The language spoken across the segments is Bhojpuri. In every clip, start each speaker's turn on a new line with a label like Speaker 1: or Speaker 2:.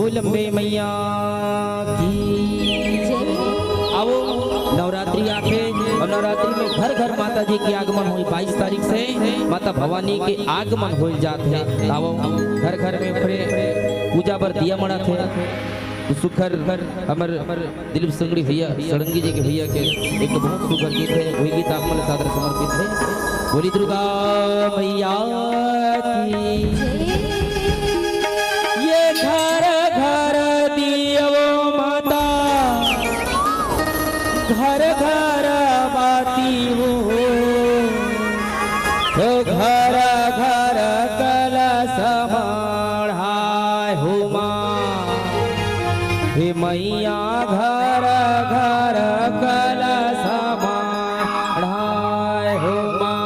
Speaker 1: बोल अम्बे मैया की। आओ नवरात्रि आके और नवरात्रि में घर घर माता जी की आगमन हुई। 22 तारीख से माता भवानी के आगमन हो जाते हैं। आओ घर घर में पूजा पर दिया मड़ा थे। सुखर हमर दिलीप संगड़ी भैया सड़ंगी जी के भैया के एक बहुत सुखर गीत है, वही गीत आप मन सादर समर्पित है। बोली दुर्गा मैया की। ये घर घर दियो माता, घर घर बाती हो, तो घर घर कलश मढ़ाए हो माँ। हे मैया घर घर कलश मढ़ाए हो माँ।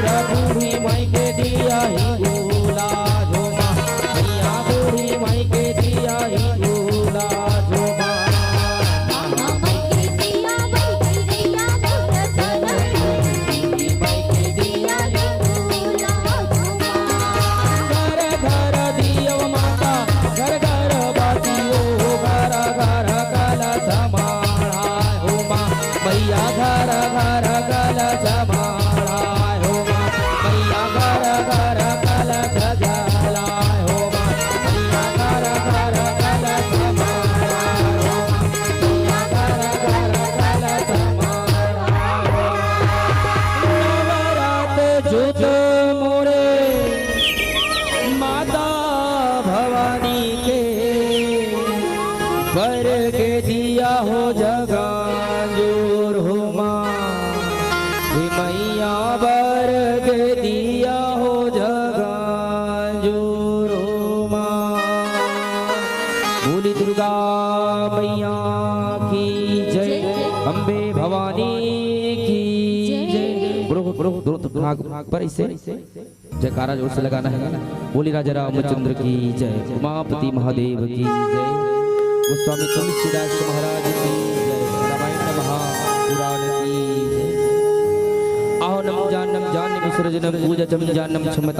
Speaker 1: घर बूढ़ी माई के दिया ही गोला झोमा मैया बूढ़ी माई के दिया ही गोला झोमा मैया घर घर कलश माला हो माँ मैया घर घर कलश जला हो माँ मैया घर घर कलश माला हो मैया घर घर कलश माला नवरात जुट मोरे माता भवानी के बर के दिया हो जगा जोर हो माँ मैया बर के दिया हो जगा जोर हो माँ बोली दुर्गा मैया की जय अम्बे भवानी की जय ब्रो पर इसे जयकारा जोर से लगाना है बोली राजा रामचंद्र की जय उमापति महादेव की जय गोस्वामी तुलसीदास महाराज की जय रामायण महापुराण की जय आहो नम जानम जानम विसर्जनम पूजा जम जानम क्षमता